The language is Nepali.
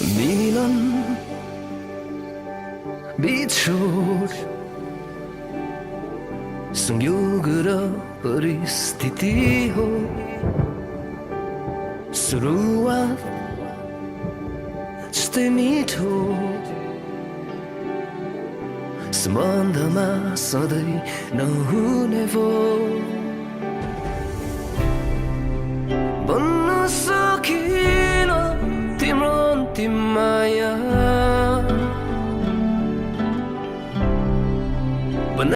मिलन बिछोड संयोग र परिस्थिति हो सुरुवात जस्तै मिठो सम्बन्धमा सधैँ नहुने भो